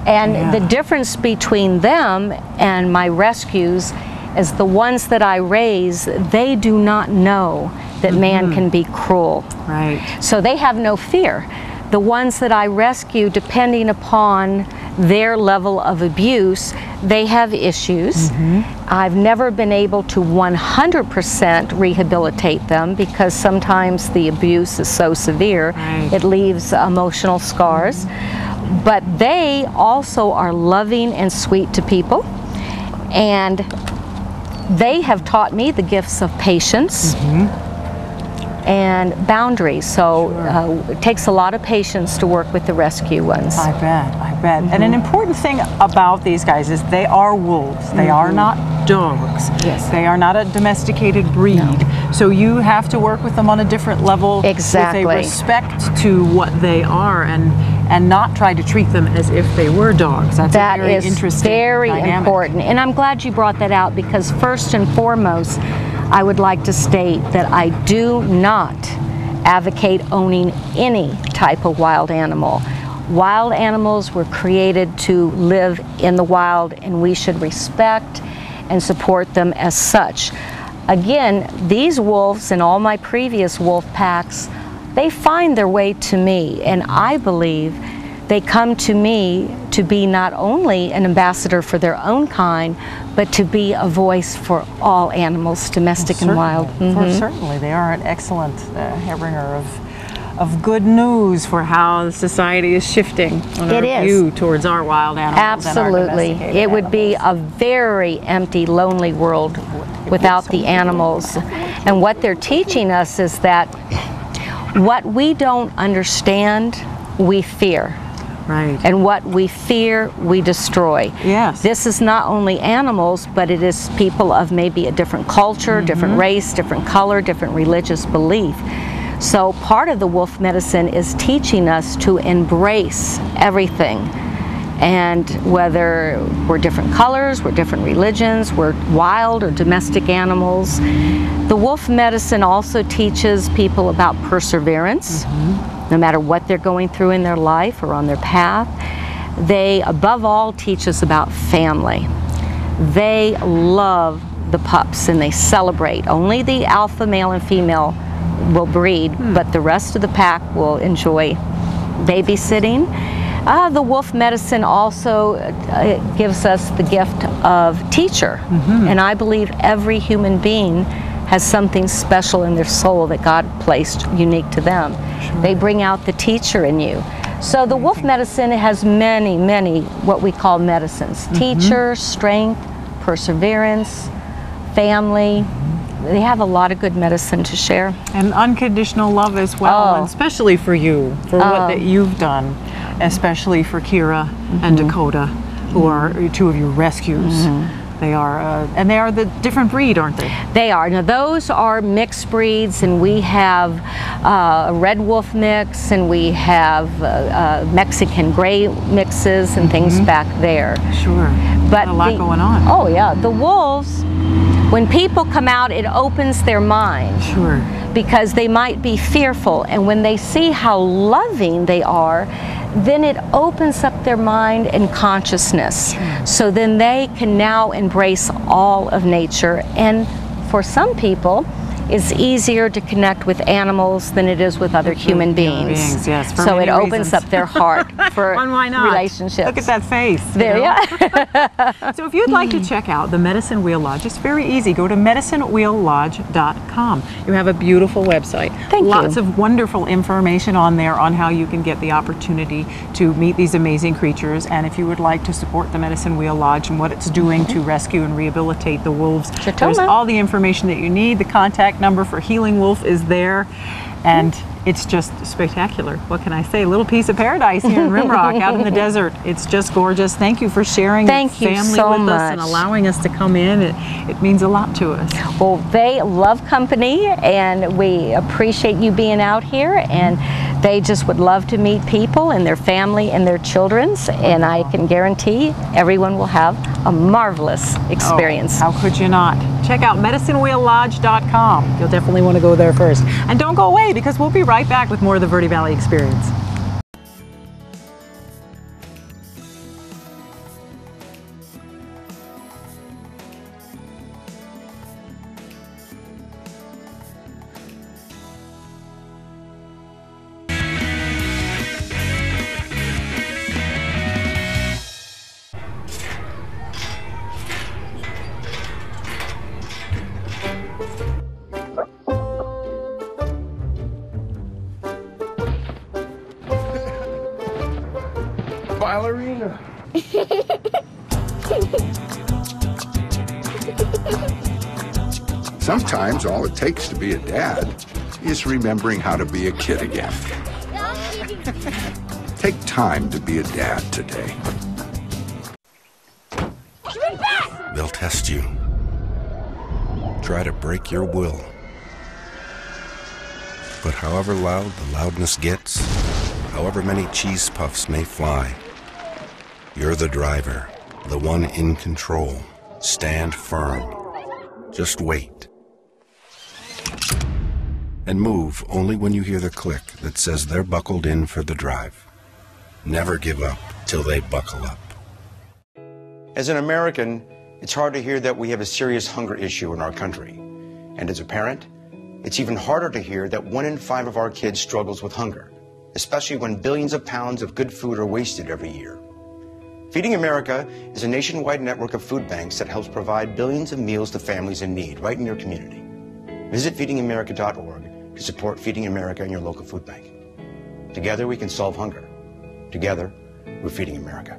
And the difference between them and my rescues is the ones that I raise, they do not know that man can be cruel. Right. So they have no fear. The ones that I rescue, depending upon their level of abuse, they have issues. I've never been able to 100% rehabilitate them because sometimes the abuse is so severe, it leaves emotional scars. But they also are loving and sweet to people, and they have taught me the gifts of patience and boundaries. So it takes a lot of patience to work with the rescue ones. I bet. And an important thing about these guys is they are wolves. They are not dogs. Yes. They are not a domesticated breed. No. So you have to work with them on a different level with a respect to what they are and not try to treat them as if they were dogs. That's a very interesting very dynamic. Important. And I'm glad you brought that out, because first and foremost, I would like to state that I do not advocate owning any type of wild animal. Wild animals were created to live in the wild, and we should respect and support them as such. Again, these wolves and all my previous wolf packs, they find their way to me, and I believe they come to me to be not only an ambassador for their own kind, but to be a voice for all animals, domestic and wild. Certainly, they are an excellent harbinger of good news for how society is shifting on our view towards our wild animals. Absolutely. It would be a very empty, lonely world without the animals. And what they're teaching us is that what we don't understand, we fear. Right. And what we fear, we destroy. Yes. This is not only animals, but it is people of maybe a different culture, different race, different color, different religious belief. So part of the wolf medicine is teaching us to embrace everything. And whether we're different colors, we're different religions, we're wild or domestic animals. The wolf medicine also teaches people about perseverance, no matter what they're going through in their life or on their path. They, above all, teach us about family. They love the pups and they celebrate. Only the alpha male and female will breed, but the rest of the pack will enjoy babysitting. The wolf medicine also gives us the gift of teacher, and I believe every human being has something special in their soul that God placed unique to them. They bring out the teacher in you. So the wolf medicine has many, many what we call medicines. Teacher, strength, perseverance, family. They have a lot of good medicine to share. And unconditional love as well, and especially for you, for what that you've done, especially for Kira and Dakota, who are two of your rescues. They are, and they are the different breed, aren't they? They are. Now those are mixed breeds, and we have a red wolf mix, and we have Mexican gray mixes and things back there. Sure. But a lot going on. Oh yeah, the wolves, when people come out, it opens their mind. Sure. Because they might be fearful, and when they see how loving they are, then it opens up their mind and consciousness. So then they can now embrace all of nature. And for some people, it's easier to connect with animals than it is with other human beings. Yes, for so many it opens reasons. up their heart for And why not? relationships. Look at that face. There, yeah. So if you'd like to check out the Medicine Wheel Lodge, it's very easy. Go to medicinewheellodge.com. You have a beautiful website. Thank you. Lots of wonderful information on there on how you can get the opportunity to meet these amazing creatures. And if you would like to support the Medicine Wheel Lodge and what it's doing to rescue and rehabilitate the wolves, there's all the information that you need. The contact number for Healing Wolf is there. And it's just spectacular. What can I say? A little piece of paradise here in Rimrock, out in the desert. It's just gorgeous. Thank you for sharing your family with us and allowing us to come in. It means a lot to us. Well, they love company, and we appreciate you being out here, and they just would love to meet people and their family and their children's, and I can guarantee everyone will have a marvelous experience. Oh, how could you not? Check out medicinewheellodge.com. You'll definitely want to go there first. And don't go away, because we'll be right back with more of the Verde Valley Experience. Ballerina. Sometimes all it takes to be a dad is remembering how to be a kid again. Take time to be a dad today. They'll test you. Try to break your will. But however loud the loudness gets, however many cheese puffs may fly, you're the driver, the one in control. Stand firm. Just wait. And move only when you hear the click that says they're buckled in for the drive. Never give up till they buckle up. As an American, it's hard to hear that we have a serious hunger issue in our country. And as a parent, it's even harder to hear that 1 in 5 of our kids struggles with hunger, especially when billions of pounds of good food are wasted every year. Feeding America is a nationwide network of food banks that helps provide billions of meals to families in need right in your community. Visit feedingamerica.org to support Feeding America and your local food bank. Together we can solve hunger. Together, we're Feeding America.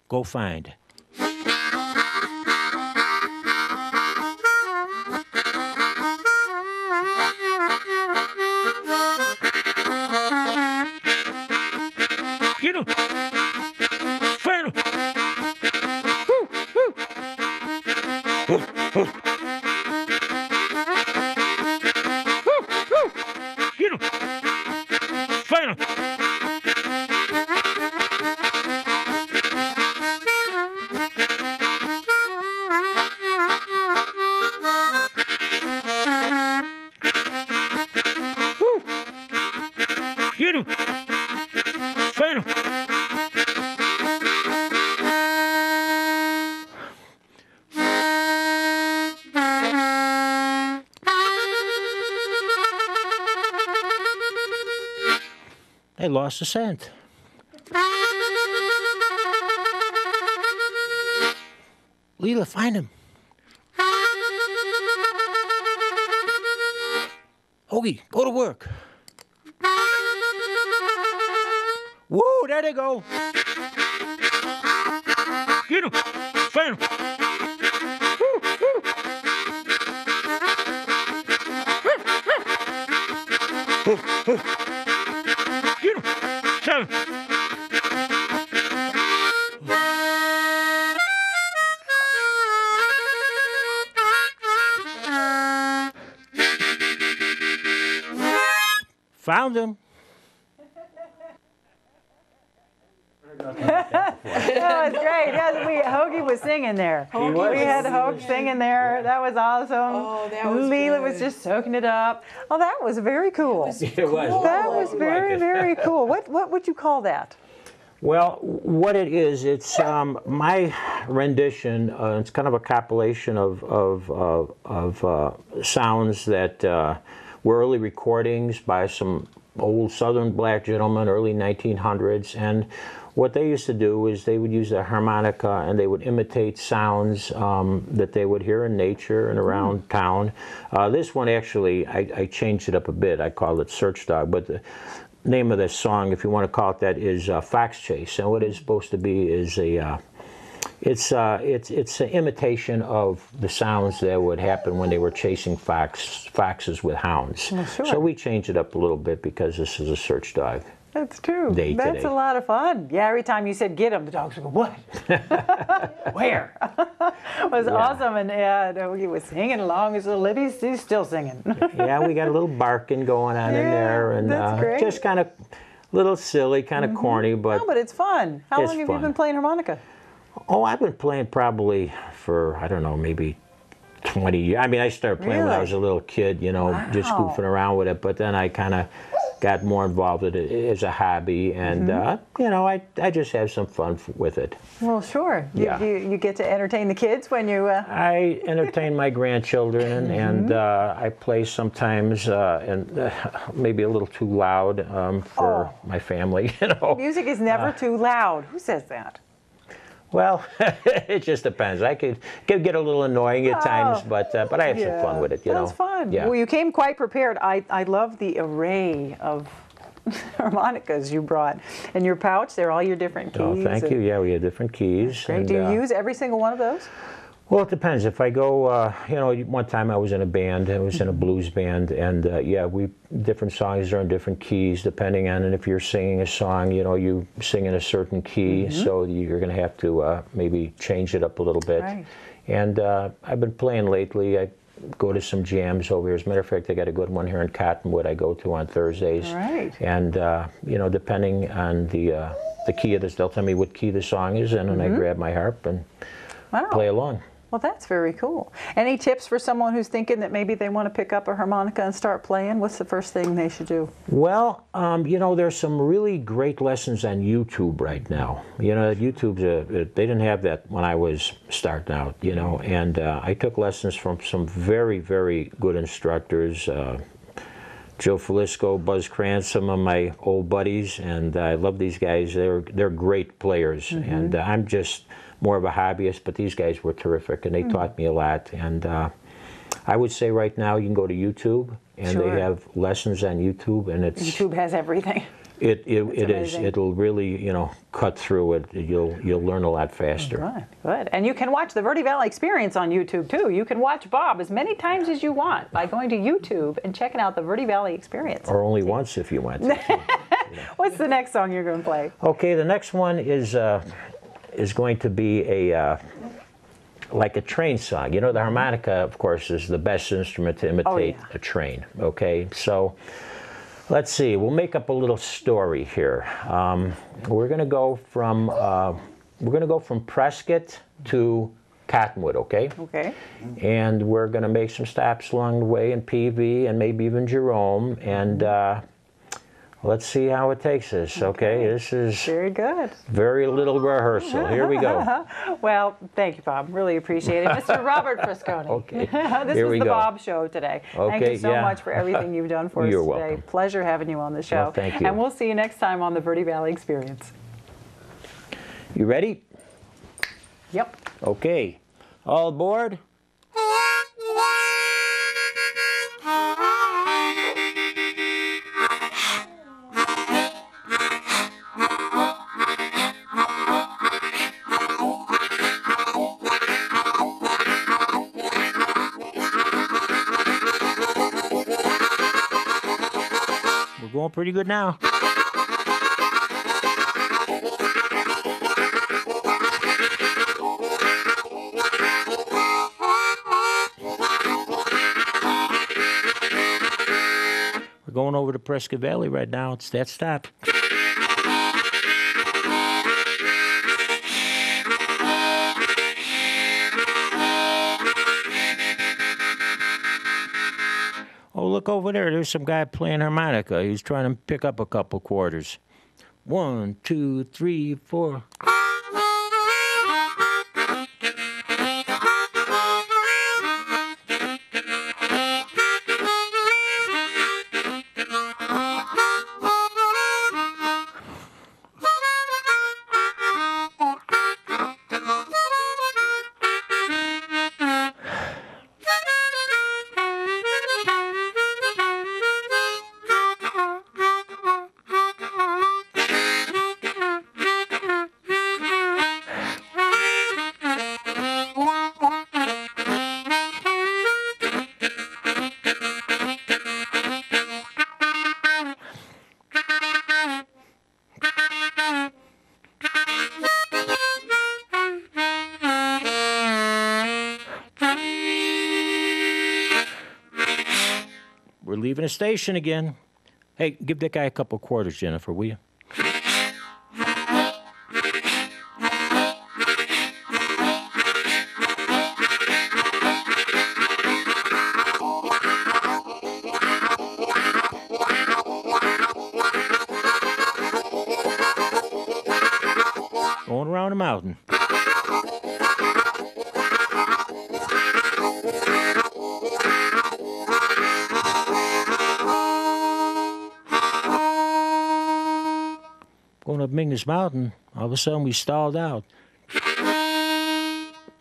Go find. Get him! Find him! Get him! Find him! Get him! Find him! They lost the scent. Leela, find him. Hoagie, go to work. Whoa, there they go. Get him. Find him. Found him. That was great. Hoagie was singing there. We had Hope singing there. That was awesome. Oh, that was Leela good. was just soaking it up. Oh, that was very cool. It was. That was very, very cool. What would you call that? Well, what it is, it's my rendition. It's kind of a compilation of sounds that were early recordings by some old Southern black gentlemen, early 1900s, and what they used to do is they would use the harmonica and they would imitate sounds that they would hear in nature and around town. This one actually, I changed it up a bit. I called it Search Dog, but the name of this song, if you want to call it that, is Fox Chase. And what it's supposed to be is it's an imitation of the sounds that would happen when they were chasing foxes with hounds. Well, sure. So we changed it up a little bit because this is a search dog. That's true. Day That's today. a lot of fun. Yeah, every time you said get him, the dogs would go, what? Where? It was awesome. And he was singing along. His little he's still singing. Yeah, we got a little barking going on in there. And that's great. just kind of a little silly, kind of corny, but No, but it's fun. How it's long have fun. you been playing harmonica? Oh, I've been playing probably for, I don't know, maybe 20 years. I mean, I started playing when I was a little kid, you know, just goofing around with it. But then I kind of got more involved with it as a hobby. And, you know, I just have some fun with it. Well, sure. You get to entertain the kids when you... I entertain my grandchildren, and I play sometimes, and maybe a little too loud for my family, you know. Music is never too loud. Who says that? Well, it just depends. I could get a little annoying at times, but I have some fun with it, you know. That's fun. Yeah. Well, you came quite prepared. I love the array of harmonicas you brought. In your pouch, they're all your different keys. Oh, thank you. Yeah, we have different keys. Great. And, Do you use every single one of those? Well, it depends. If I go, you know, one time I was in a band. I was in a blues band, and yeah, different songs are in different keys depending on. And if you're singing a song, you know, you sing in a certain key, so you're going to have to maybe change it up a little bit. Right. And I've been playing lately. I go to some jams over here. As a matter of fact, I got a good one here in Cottonwood. I go to on Thursdays. Right. And you know, depending on the key of this, they'll tell me what key the song is in, and I grab my harp and play along. Well, that's very cool. Any tips for someone who's thinking that maybe they want to pick up a harmonica and start playing? What's the first thing they should do? Well, you know, there's some really great lessons on YouTube right now. You know, YouTube's they didn't have that when I was starting out, you know, and I took lessons from some very, very good instructors. Joe Falisco, Buzz Krantz, some of my old buddies, and I love these guys. They're great players, and I'm just more of a hobbyist, but these guys were terrific, and they taught me a lot. And I would say right now you can go to YouTube, and they have lessons on YouTube, and it's YouTube has everything. It is. It'll really, you know, cut through it. You'll learn a lot faster. Good, good. And you can watch the Verde Valley Experience on YouTube too. You can watch Bob as many times as you want by going to YouTube and checking out the Verde Valley Experience. Or only once if you want to. What's the next song you're going to play? Okay, the next one is going to be like a train song. You know, the harmonica, of course, is the best instrument to imitate a train. Okay, so let's see. We'll make up a little story here. We're going to go from Prescott to Cottonwood. Okay. Okay. And we're going to make some stops along the way in PV and maybe even Jerome, and let's see how it takes us. Okay, this is very good. Very little rehearsal. Here we go. Well, thank you, Bob. Really appreciate it. Mr. Robert Frisconi. Okay. This Here was we the go. Bob Show today. Okay, thank you so yeah. much for everything you've done for us You're today. welcome. Pleasure having you on the show. Well, thank you. And we'll see you next time on the Verde Valley Experience. You ready? Yep. Okay. All aboard? We're going pretty good now. going over to Prescott Valley right now. It's that stop. Oh, look over there. There's some guy playing harmonica. He's trying to pick up a couple quarters. 1, 2, 3, 4. We're leaving the station again. Hey, give that guy a couple quarters, Jennifer, will you? Going around the mountain. Going up Mingus Mountain, all of a sudden we stalled out.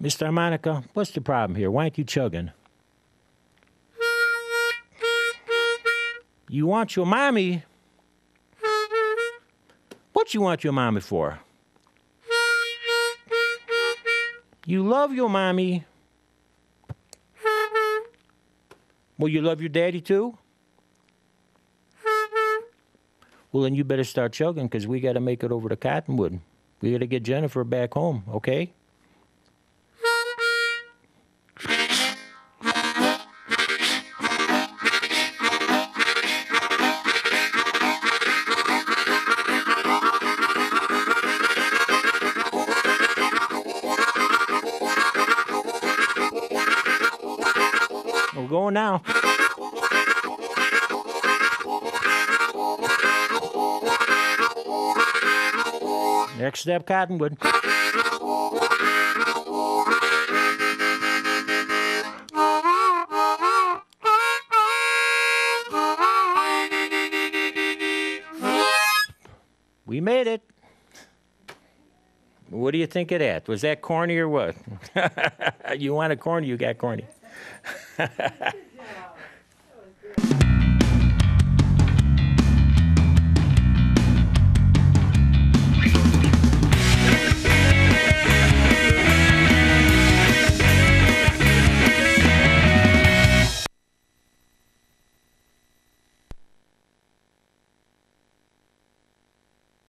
Mr. Harmonica, what's the problem here? Why aren't you chugging? You want your mommy? What you want your mommy for? You love your mommy. Well, you love your daddy too? Well, then you better start chugging because we got to make it over to Cottonwood. We got to get Jennifer back home, okay? We're going now. Next step, Cottonwood. We made it. What do you think of that? Was that corny or what? You want a corny, you got corny.